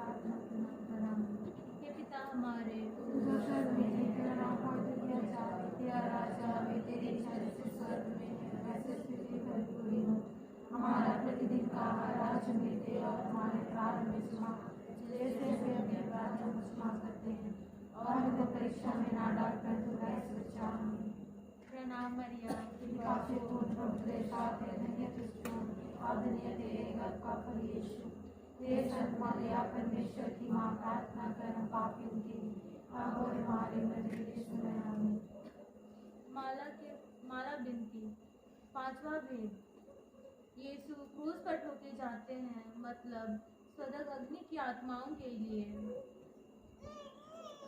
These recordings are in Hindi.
हे पिता हमारे, हमारा प्रतिदिन का आहार आज हमें दे और हमारे अपराध में क्षमा जैसे हमें अपने अपराधों को क्षमा करते हैं और हमको परीक्षा में ना डाल परंतु बुराई से बचा। प्रणाम मरिया, कृपा से पूर्ण प्रभु तेरे साथ है, धन्य तू स्त्रियों में और धन्य तेरे गर्भ का फल यीशु। हे संत मरिया परमेश्वर की माँ, प्रार्थना कर हम पापियों के लिए अब और हमारे मरने के समय आमीन। माला बिनती। पांचवा भेद। यीशु क्रूस पर ठोके जाते हैं, मतलब सदक अग्नि की आत्माओं के लिए।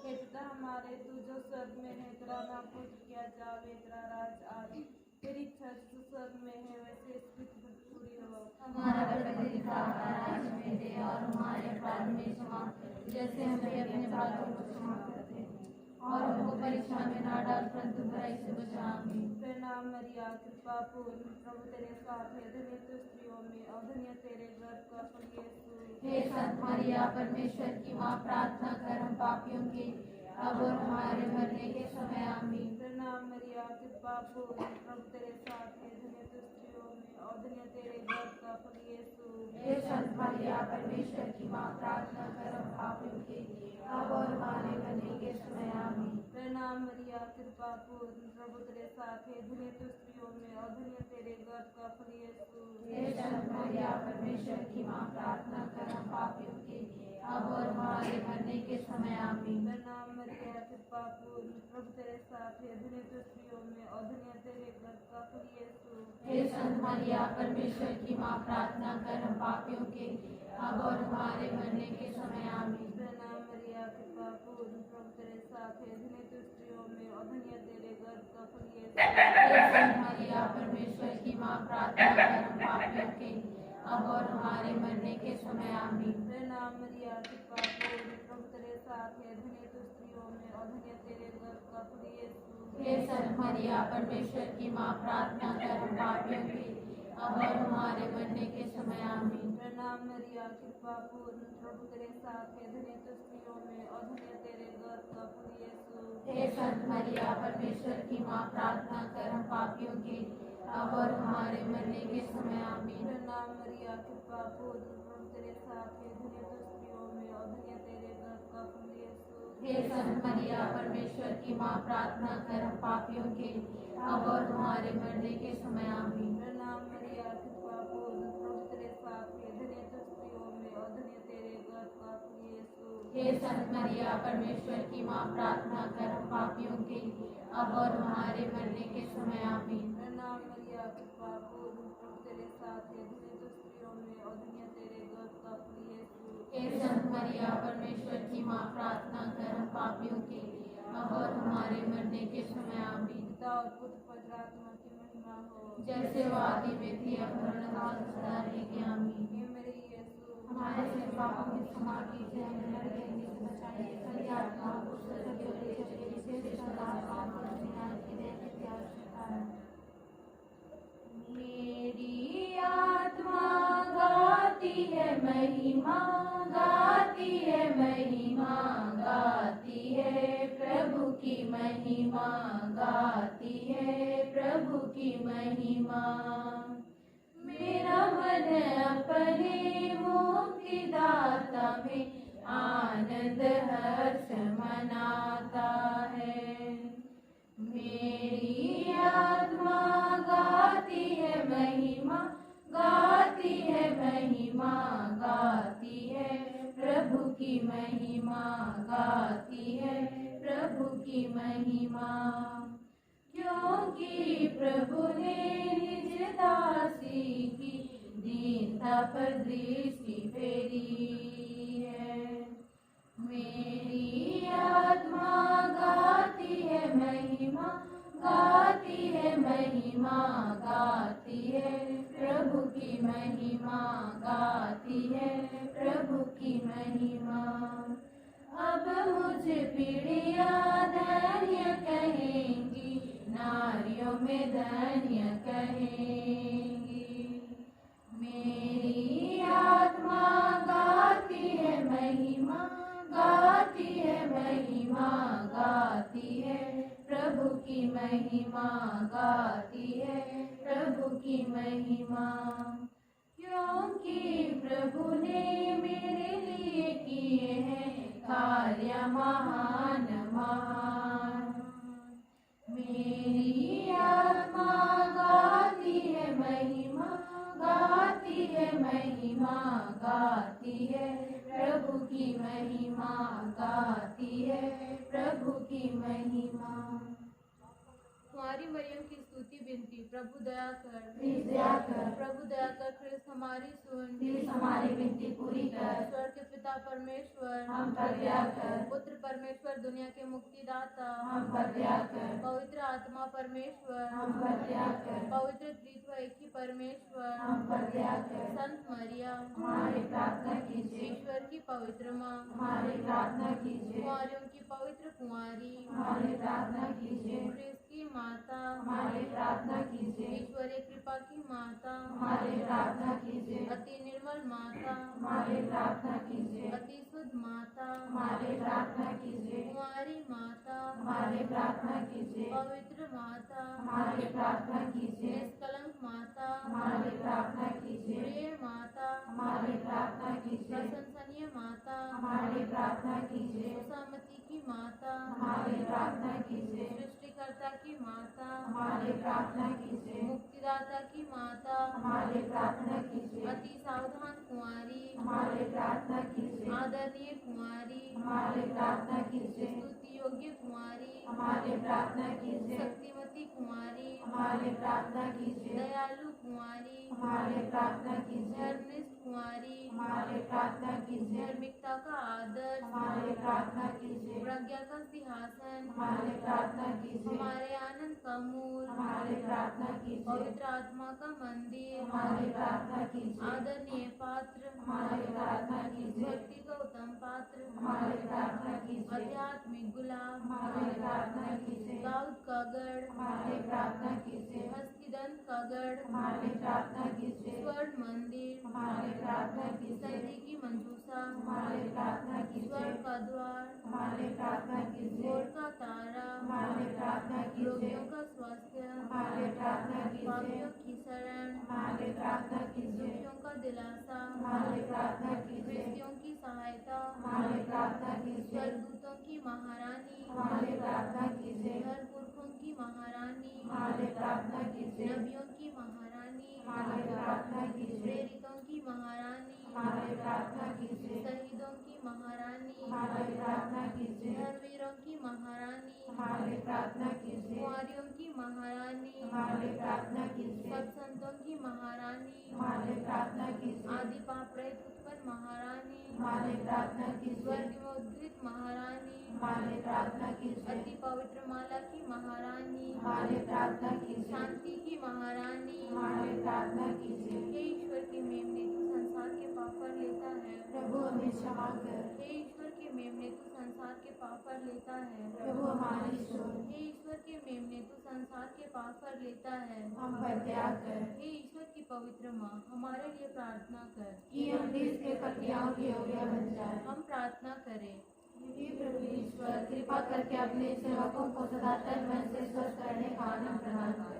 हे पिता हमारे, तू जो स्वर्ग में है, तेरा नाम पवित्र किया जावे, तेरा राज आए, तेरी इच्छा जो स्वर्ग में है वैसे इस पृथ्वी पर पूरी हो। हमारा प्रतिदिन का आहार आज हमें दे और हमारे अपराध में क्षमा जैसे हमें अपने अपराधों को क्षमा करते हैं और हमको परीक्षा में ना डाल परंतु बुराई से बचा। आमीन। प्रणाम मरिया, कृपा पूर्ण प्रभु तेरे साथ है, धन्य तू स्त्रियों में और धन्य तेरे गर्भ का फल यीशु। हे संत मरिया परमेश्वर की माँ, प्रार्थना कर हम पापियों के अब और हमारे मरने के समय। आमीन। प्रणाम मरिया, कृपा पूर्ण प्रभु तेरे साथ है, धन्य तू स्त्रियों में और धन्य तेरे गर्भ का फल यीशु। हे संत मरिया परमेश्वर की माँ, प्रार्थना कर हम पापियों के अब और हमारे मरने के समय। आमीन। प्रणाम मरिया, कृपा पूर्ण प्रभु तेरे साथ है, धन्य तू स्त्रियों में और धन्य तेरे गर्भ का फल यीशु। हे संत मरिया परमेश्वर की माँ, प्रार्थना कर हम पापियों के अब और हमारे मरने के समय। आमीन। प्रणाम मरिया, कृपा पूर्ण प्रभु तेरे साथ है, धन्य तू स्त्रियों में और धन्य तेरे गर्भ का फल यीशु। हे संत मरिया परमेश्वर की माँ, प्रार्थना कर हम पापियों के अब और हमारे मरने के समय। आमीन। प्रणाम मरिया, कृपा पूर्ण प्रभु तेरे साथ है, धन्य तू स्त्रियों में और धन्य तेरे गर्भ का फल यीशु। हे संत मरिया परमेश्वर की माँ, प्रार्थना कर हम पापियों के अब और हमारे मरने के समय। आमीन। प्रणाम मरिया, कृपा पूर्ण प्रभु तेरे साथ है, धन्य तू स्त्रियों में और धन्य तेरे गर्भ का फल यीशु। हे संत मरिया परमेश्वर की माँ, प्रार्थना कर हम पापियों के अब और हमारे मरने के समय। आमीन। प्रणाम मरिया, कृपा पूर्ण प्रभु तेरे साथ है, धन्य तू स्त्रियों में और धन्य तेरे गर्भ का फल यीशु। हे संत मरिया परमेश्वर की माँ, प्रार्थना कर हम पापियों के अब और हमारे मरने के समय। आमीन। प्रणाम मरिया, कृपा पूर्ण प्रभु तेरे साथ है, धन्य तू स्त्रियों में और धन्य तेरे गर्भ का फल यीशु। हे संत मरिया परमेश्वर की माँ, प्रार्थना कर हम पापियों के अब और हमारे मरने के समय। आमीन। प्रणाम मरिया, कृपा पूर्ण प्रभु तेरे साथ है, धन्य तू स्त्रियों में और धन्य तेरे गर्भ का फल यीशु। हे संत मरिया परमेश्वर की माँ, प्रार्थना कर हम पापियों के अब और हमारे मरने के समय। आमीन। प्रणाम मरिया, कृपा पूर्ण प्रभु तेरे साथ है, धन्य तू स्त्रियों में और धन्य तेरे गर्भ का फल यीशु। हे संत मरिया परमेश्वर की माँ, प्रार्थना कर हम पापियों के अब और हमारे मरने के समय। आमीन। पिता और पुत्र पवित्र आत्मा की महिमा हो, जैसे वो आदि में थी अब काल सदा रहेगी। आमीन। हे मेरे यीशु, हमारे से पापों की क्षमा कीजिए, हमें नरक के अग्नि से बचाइए, सभी आत्माओं को स्वर्ग की ओर ले चलिए, विशेष कर आत्माओं को जिन्हें आपकी दया की आवश्यकता है। मेरी आत्मा गाती है महिमा, गाती है महिमा, गाती है प्रभु की महिमा, गाती है प्रभु की महिमा। मेरा मन अपने मुक्तिदाता में आनंद हर्ष मनाता है। मेरी आत्मा गाती है महिमा, गाती है महिमा, गाती है प्रभु की महिमा, गाती है प्रभु की महिमा। क्योंकि प्रभु ने निज दासी की दीनता पर दृष्टि फेरी है। मेरी आत्मा गाती है महिमा, गाती है महिमा, गाती है प्रभु की महिमा, गाती है प्रभु की महिमा। अब मुझे पीढ़िया धन्य कहेंगी, नारियों में धन्य कहेंगी। मेरी आत्मा गाती है महिमा, महिमा गाती है प्रभु की महिमा। क्योंकि प्रभु ने मेरे लिए किए हैं कार्य महान महान। मेरी आत्मा गाती है महिमा, गाती है महिमा, गाती है प्रभु की महिमा, गाती है प्रभु की महिमा। कुंवारी मरियम की स्तुति विनती। प्रभु दया कर, प्लीज दया कर, प्रभु दया कर, ख्रिस्त हमारी सुन, प्लीज हमारी विनती पूरी कर। ईश्वर के पिता परमेश्वर, हम पर दया कर, पुत्र परमेश्वर दुनिया के मुक्तिदाता, हम पर दया कर, पवित्र आत्मा परमेश्वर, हम पर दया कर, पवित्र त्रित्व एक ही परमेश्वर, हम पर दया कर। संत मरिया हमारी प्रार्थना कीजिए, ईश्वर की पवित्र माँ, हमारी प्रार्थना कीजिए, कुंवारियों की पवित्र कुंवारी, हमारी प्रार्थना कीजिए, ख्रिस्त की माता, हमारी प्रार्थना कीजिए, ईश्वरीय कृपा की माता, हमारी प्रार्थना कीजिए, अति निर्मल माता, हमारी प्रार्थना कीजिए, अति शुद्ध माता, हमारी प्रार्थना कीजिए, कुंवारी माता, हमारी प्रार्थना कीजिए, पवित्र माता, हमारी प्रार्थना कीजिए, निष्कलंक माता, हमारी प्रार्थना कीजिए, प्रिय माता, हमारी प्रार्थना कीजिए, प्रशंसनीय माता, हमारी प्रार्थना कीजिए, सुसमति की माता, हमारी प्रार्थना कीजिए, सृष्टिकर्ता की माता, हमारी प्रार्थना कीजिए, मुक्तिदाता की माता, हमारी प्रार्थना कीजिए, अति सावधान कुंवारी, हमारी प्रार्थना कीजिए, आदरणीय कुंवारी, हमारी प्रार्थना कीजिए, स्तुति योग्य कुंवारी, हमारी प्रार्थना कीजिए, शक्तिमती कुंवारी, हमारी प्रार्थना कीजिए, दयालु कुंवारी, हमारी प्रार्थना कीजिए, धर्मनिष्ठ कुंवारी, हमारी प्रार्थना कीजिए, धार्मिकता का आदर्श, हमारी प्रार्थना कीजिए, प्रज्ञा का सिंहासन, हमारी प्रार्थना कीजिए, हमारे आनंद का मूल, हमारी प्रार्थना कीजिए, पवित्र आत्मा का मंदिर, हमारी प्रार्थना कीजिए, आदरणीय पात्र, हमारी प्रार्थना कीजिए, भक्ति का उत्तम पात्र, हमारी प्रार्थना कीजिए, आध्यात्मिक गुलाब, हमारी प्रार्थना कीजिए, दाऊद का गढ़, हमारी प्रार्थना कीजिए, हस्तिदंत का गढ़, हमारी प्रार्थना कीजिए, स्वर्ण मंदिर, हमारी प्रार्थना कीजिए, संधि की मंजूषा, हमारी प्रार्थना कीजिए, स्वर्ण का द्वार, हमारी प्रार्थना कीजिए, भोर का तारा, हमारी प्रार्थना कीजिए, रोगियों का स्वास्थ्य, हमारी प्रार्थना कीजिए, पापियों की शरण, हमारी प्रार्थना कीजिए, दुखियों का दिलासा, हमारी प्रार्थना कीजिए, कृषियों की सहायता, हमारी प्रार्थना कीजिए, स्वर्गदूतों की महारानी, हमारी प्रार्थना कीजिए, धर्म पुरखों की महारानी, हमारी प्रार्थना कीजिए, नबियों की महारानी, हमारी प्रार्थना कीजिए, प्रेरितों की महारानी, हमारी प्रार्थना कीजिए, शहीदों की महारानी, हमारी प्रार्थना कीजिए, धर्मवीरों की महारानी, हमारी प्रार्थना कीजिए, कुंवारियों की महारानी, हमारी प्रार्थना कीजिए, सब संतों की महारानी, हमारी प्रार्थना कीजिए, आदि पाप रहित उत्पन्न महारानी, हमारी प्रार्थना कीजिए, स्वर्ग में उद्गीत महारानी, हमारी प्रार्थना कीजिए, अति पवित्र माला की महारानी, हमारी प्रार्थना कीजिए, शांति की महारानी, हमारी प्रार्थना कीजिए, हे ईश्वर की मेमने तू संसार के पाप पर लेता है, प्रभु हमें क्षमा कर, हे ईश्वर के मेमने तू संसार के पाप पर लेता है, प्रभु हमारी सुन, हे ईश्वर के मेमने तू संसार के पाप पर लेता है, हम पर दया कर, हे ईश्वर की पवित्र माँ हमारे लिए प्रार्थना कर, कि हम देश के कटियाओं के योग्य बन जाए। हम प्रार्थना करें। हे प्रभु ईश्वर, कृपा करके अपने सेवकों को सदा तन मन से स्वस्थ करने का आनंद प्रदान कर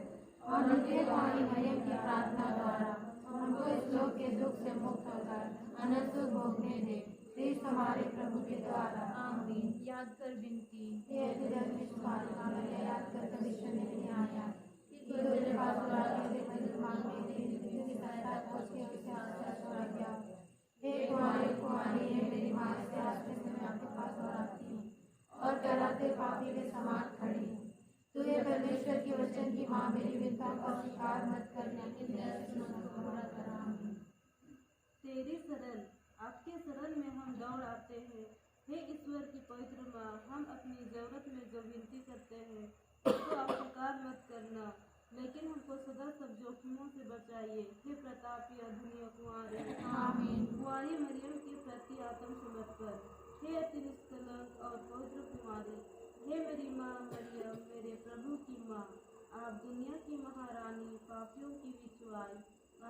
और उनके कुंवारी मरियम की प्रार्थना द्वारा हमको इस लोक के दुख से मुक्त होकर अनंत सुख भोगने दे। क्रिस्त हमारे प्रभु के द्वारा आमीन। याद कर विनती। हे अतिधर्मिष्ठ माता मरिया, याद कर कभी क्षण नहीं आया कि तेरे पास बुलाने से मदद मांगने तेरी विधि की सहायता खोजने उसे आशा छोड़ा गया। हे कुंवारी कुंवारी, हे मेरी माँ, से आश्रय से मैं आपके पास और आती हूँ और कराते पापी के समान खड़ी हूँ। तू ये परमेश्वर की वचन की माँ, मेरी विनता को स्वीकार मत कर, लेकिन दया से मुझको पूरा करा। तेरी शरण, आपके शरण में हम दौड़ आते हैं। हे ईश्वर की पवित्र माँ, हम अपनी जरूरत में जो विनती करते हैं उसको आप स्वीकार मत करना, लेकिन हमको सदा सब जोखिमों से बचाइए। हे प्रतापी अधुनीय कुंवारी, आमीन। कुंवारी मरियम के प्रति आत्मसमर्पण। हे अति निष्कलंक और पवित्र कुंवारी, हे मेरी माँ मरियम, मेरे प्रभु की माँ, आप दुनिया की महारानी, पापियों की विचवाई,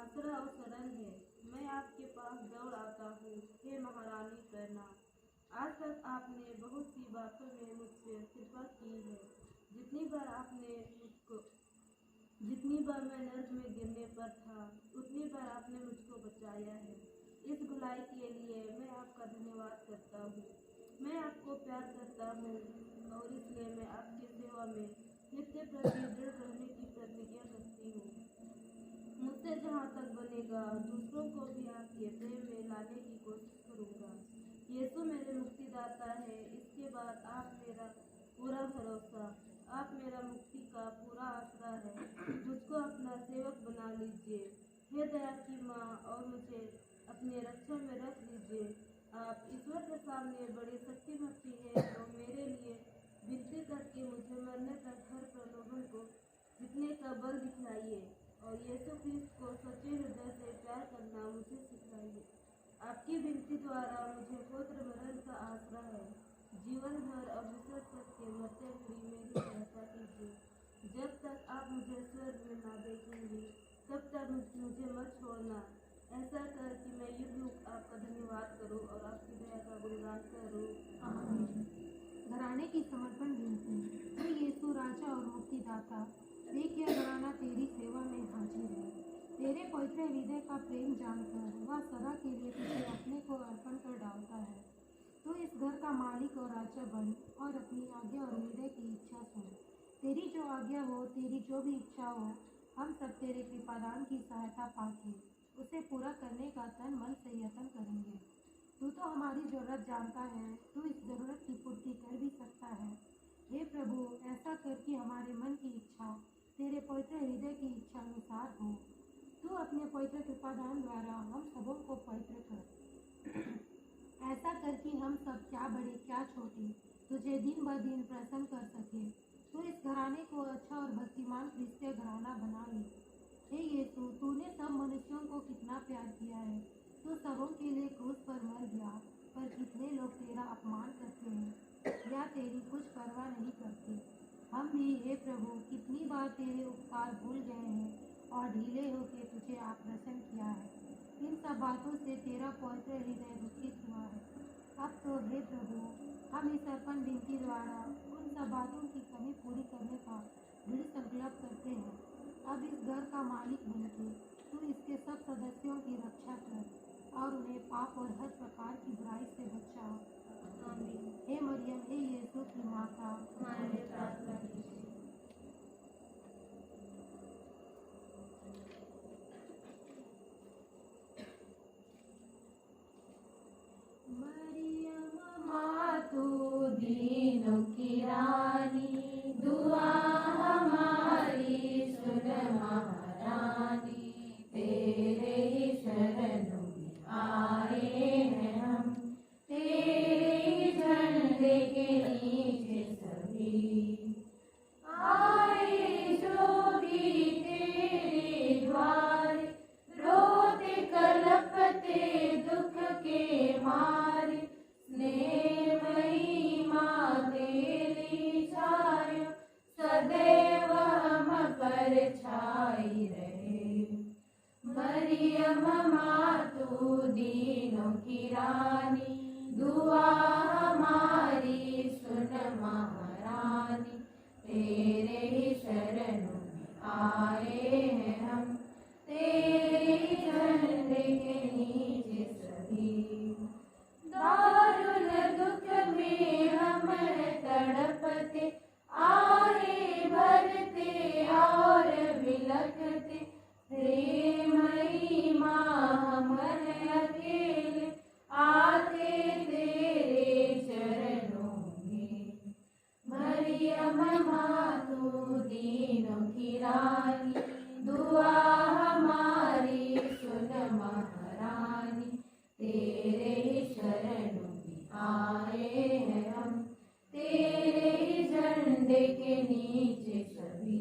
आसरा और शरण है। मैं आपके पास दौड़ आता हूँ। हे महारानी प्रणाम। आज तक आपने बहुत सी बातों में मुझसे कृपा की है, जितनी बार मैं नर्क में गिरने पर था, उतनी बार आपने मुझको बचाया है। इस भलाई के लिए मैं आपका धन्यवाद करता हूँ। मैं आपको प्यार करता हूँ और इसलिए मैं आपकी सेवा में नित्य प्रति दृढ़ रहने की प्रतिज्ञा करती हूँ। मुझसे जहाँ तक बनेगा दूसरों को भी आपके प्रेम में लाने की कोशिश करूँगा। यीशु मेरे मुक्तिदाता है, इसके बाद आप मेरा पूरा भरोसा, आप मेरा मुक्ति का पूरा आसरा है। मुझको अपना सेवक बना लीजिए, हे दया की माँ, और मुझे अपने रक्षा में रख लीजिए। आप ईश्वर के सामने बड़ी शक्तिमती है, तो मेरे लिए विनती करके मुझे मरने तक हर प्रलोभन को जीतने का बल दिखलाइए और यीशु ख्रिस्त को सच्चे हृदय से प्यार करना मुझे सिखाइए। आपकी विनती द्वारा मुझे पुत्र मरण का आसरा है। जीवन भर अविश्वास करके मरते हुए मेरी सहायता कीजिए। जब तक आप मुझे स्वर्ग में ना देखेंगे, तब तक मुझे मत छोड़ना। ऐसा कर कि मैं युग युग आपका धन्यवाद करूं और आपकी दया का गुणगान करूं। आमीन। घराने की समर्पण विनती। हे यीशु राजा और मुक्तिदाता, देख यह घराना तेरी सेवा में हाजिर है। तेरे पवित्र हृदय का प्रेम जानकर वह सदा के लिए तुझे अपने को अर्पण कर डालता है। तो इस घर का मालिक और राजा बन और अपनी आज्ञा और हृदय की इच्छा सुन। तेरी जो आज्ञा हो, तेरी जो भी इच्छा हो, हम सब तेरे कृपादान की सहायता पाके उसे पूरा करने का तन मन से यत्न करेंगे। तू तो हमारी जरूरत जानता है, तू इस जरूरत की पूर्ति कर भी सकता है। हे प्रभु, ऐसा कर कि हमारे मन की इच्छा तेरे पवित्र हृदय की इच्छा अनुसार हो। तू अपने पवित्र कृपादान द्वारा हम सबों को पवित्र कर। ऐसा कर कि हम सब क्या बड़े क्या छोटे तुझे दिन ब दिन प्रसन्न कर सके। तू इस घराने को अच्छा और भक्तिमान क्रिस्तीय घराना बना ले। हे यीशु, तूने सब मनुष्यों को कितना प्यार किया है। तू सबों के लिए क्रूस पर मर गया, पर कितने लोग तेरा अपमान करते हैं या तेरी कुछ परवाह नहीं करते। हम भी हे प्रभु कितनी बार तेरे उपकार भूल गए हैं और ढीले होकर तुझे अप्रसन्न किया है। इन सब बातों से तेरा पवित्र हृदय दुखित हुआ है। अब तो हे प्रभु, हम इस अर्पण विनती द्वारा उन सब बातों की कमी पूरी करने का दृढ़ संकल्प करते हैं। अब इस घर का मालिक बनके तू इसके सब सदस्यों की रक्षा कर और उन्हें पाप और हर प्रकार की बुराई से बचा। आमीन। हे मरियम, हे यीशु की माता, हमारे लिए प्रार्थना कीजिए। मरियम माँ तू दीनों की रानी, दुआ हमारी सुन महारानी। तेरे ही शरणों में आए हैं हम, तेरे ही झंडे के नीचे सभी आए जो भी तेरे द्वार, रोते कलपते दुख के मारे। स्नेहमयी माँ तेरी छाया सदैव हम पर छाई रहे। मरियम माँ तू दीनों की रानी, दुआ हमारी सुन महारानी। तेरे ही शरणों में आए हैं हम, तेरे ही झंडे के नीचे सभी। दारुण दुख में हम तड़पते, आए भरते और बिलखते। प्रेमयी माँ हम अकेले आते तेरे चरणों में। मरियम माँ तू दीनों की रानी, दुआ हमारी सुन महारानी। तेरे ही शरणों में आए हैं हम, तेरे ही झंडे के नीचे सभी।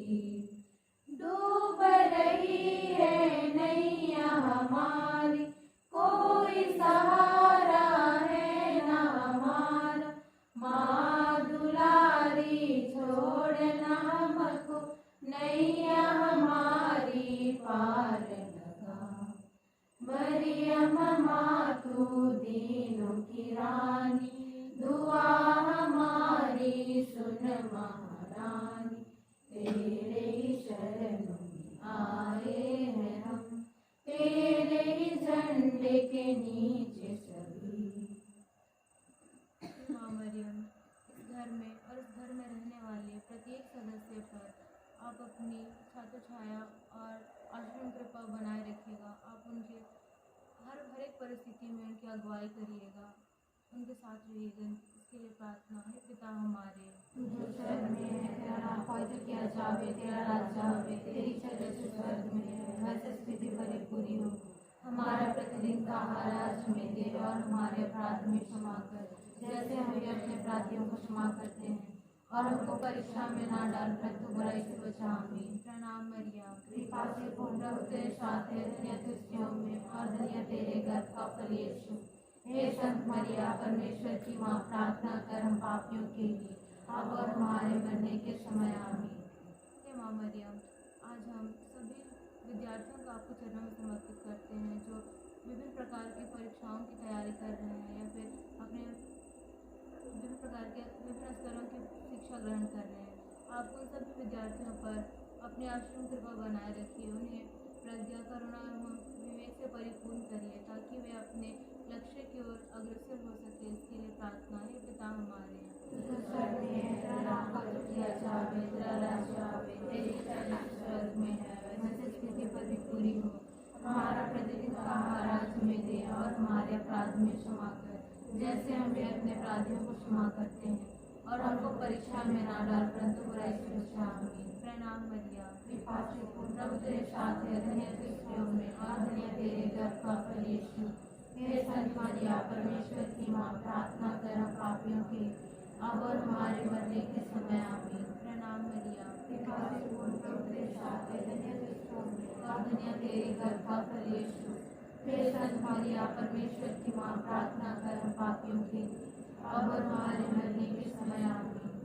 डूब रही है नैया हमारी, कोई सहारा है ना हमारा। माँ दुलारी छोड़ना हमको, नैया हमारी पार लगा। मरियम माँ तू दीनों की रानी, दुआ हमारी सुन महारानी। झंडे के नीचे सभी। माँ मरियम, इस घर में और इस घर में रहने वाले प्रत्येक सदस्य पर आप अपनी छात्र छाया और आश्रम कृपा बनाए रखिएगा। आप उनके हर एक परिस्थिति में उनकी अगुवाई करिएगा, उनके साथ रहिएगा। इसके लिए प्रार्थना है। पिता हमारे जो स्वर्ग में है, तेरा नाम पवित्र किया जावे, तेरा राज्य आवे, तेरी इच्छा जैसे स्वर्ग में है वैसे पृथ्वी पर भी पूरी हो। हमारा प्रतिदिन का आहार आज हमें दे और हमारे अपराध में क्षमा कर, जैसे हम भी अपने अपराधियों को क्षमा करते हैं, और हमको परीक्षा में ना डाल परंतु बुराई से बचा। आमीन। प्रणाम मरियम, कृपा से पूर्ण प्रभु तेरे साथ है, धन्य तू स्त्रियों में और धन्य तेरे गर्भ का फल यीशु। हे संत मरिया, परमेश्वर की माँ, प्रार्थना कर हम पापियों के लिए अब और हमारे मरने के समय। आमीन। हे माँ मरियम, आज हम सभी विद्यार्थियों को आपके चरणों में समर्पित करते हैं जो विभिन्न प्रकार की परीक्षाओं की तैयारी कर रहे हैं या फिर अपने विभिन्न प्रकार के विभिन्न स्तरों की शिक्षा ग्रहण कर रहे हैं। आप उन सभी विद्यार्थियों पर अपने आश्रम कृपा बनाए रखिए, उन्हें प्रज्ञा, करुणा एवं विवेक से परिपूर्ण करिए ताकि वे अपने लक्ष्य की ओर अग्रसर हो सके। इसके लिए प्रार्थना है। पिता हमारे जो स्वर्ग में है, तेरा नाम पवित्र किया जावे, तेरा राज्य आवे, तेरी इच्छा जैसे स्वर्ग में है वैसे पृथ्वी पर भी पूरी हो। हमारा प्रतिदिन का आहार आज हमें दे और हमारे अपराध में क्षमा कर, जैसे हम भी अपने अपराधियों को क्षमा करते हैं, और हमको परीक्षा में ना डाल परंतु बुराई से बचा। आमीन। प्रणाम मरियम, कृपा से पूर्ण प्रभु तेरे साथ है, धन्य तू स्त्रियों में और धन्य तेरे गर्भ का फल यीशु। हे संत मरिया, परमेश्वर की माँ, प्रार्थना कर हम पापियों के अब और हमारे मरने के समय। आमीन। प्रणाम मरियम, कृपा से पूर्ण प्रभु तेरे साथ है, धन्य तू स्त्रियों में और धन्य तेरे गर्भ का फल यीशु। हे संत मरिया, परमेश्वर की माँ, प्रार्थना कर हम पापियों के अब और हमारे मरने के समय। आमीन।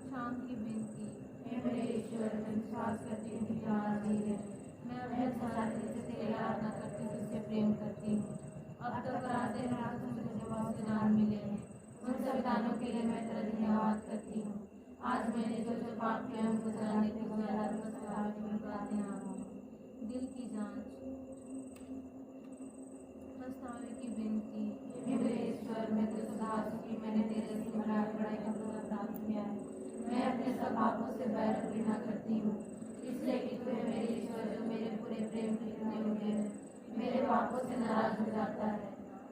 शाम की विनती। हे मेरे ईश्वर, मैं विश्वास करती हूँ कि तू हाजिर है। मैं अपने सारे दिल से तेरी आराधना करती हूँ, तुझसे प्रेम करती हूँ। अब तक आते रात में मुझे बहुत से दान मिले हैं, उन सब दानों के लिए मैं तेरा धन्यवाद करती हूँ। आज मैंने जो जो पाप किया उनको जानने के दिल की जांच। पछतावे की विनती। हे मेरे ईश्वर, मैं तुझसे दास हूँ कि मैंने तेरे से बड़ाई का बुरा अपराध किया है। मैं अपने सब पापों से बैर और घृणा करती हूँ, इसलिए कि तू है मेरे ईश्वर जो मेरे पूरे प्रेम के इतने योग्य है, मेरे पापों से नाराज हो जाता है,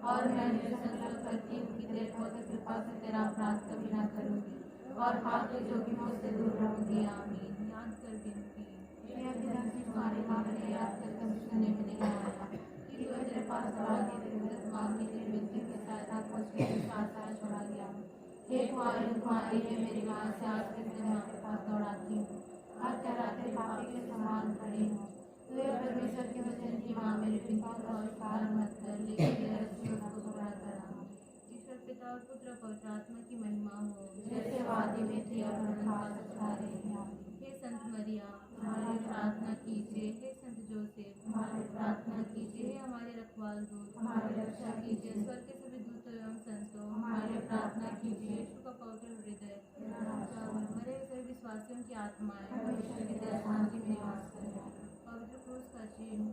और मैं जो संकल्प करती हूँ कि तेरे पवित्र कृपा से तेरा अपराध कभी न करूँगी और पापी जोखिमों से दूर रहूँगी। आमीन। याद कर विनती। हे अभिनंदन तुम्हारी माँ, मैंने याद कर कभी सुनने में नहीं आया कि तू तेरे पास दौड़ाने तेरी मदद मांगने तेरी विनती की सहायता खोज के साथ साथ छोड़ा गया। हे कुंवारी कुंवारी है मेरी माँ, से आज के दिन मैं तेरे पास दौड़ाती हूँ और कहलाते पापी के समान खड़ी हूँ। तू है परमेश्वर के वचन की माँ, मेरी विनती का स्वीकार मत कर, लेकिन मेरा सुन को पूरा करा। ईश्वर पिता और पुत्र और पवित्र आत्मा की महिमा हो। जैसे वादी में थी और हमेशा सदा रहेगी। हे संत मरिया, हमारी प्रार्थना कीजिए। हे संत जोसेफ, हमारी प्रार्थना कीजिए। हे हमारे रखवाल दूत, हमारी रक्षा कीजिए। स्वर्ग के सभी दूतों एवं संतों, हमारी प्रार्थना कीजिए। यीशु का पवित्र हृदय, मरे हुए सभी विश्वासियों की आत्माएं परमेश्वर की दया शांति में निवास करें। पवित्र क्रूस का चिन्ह,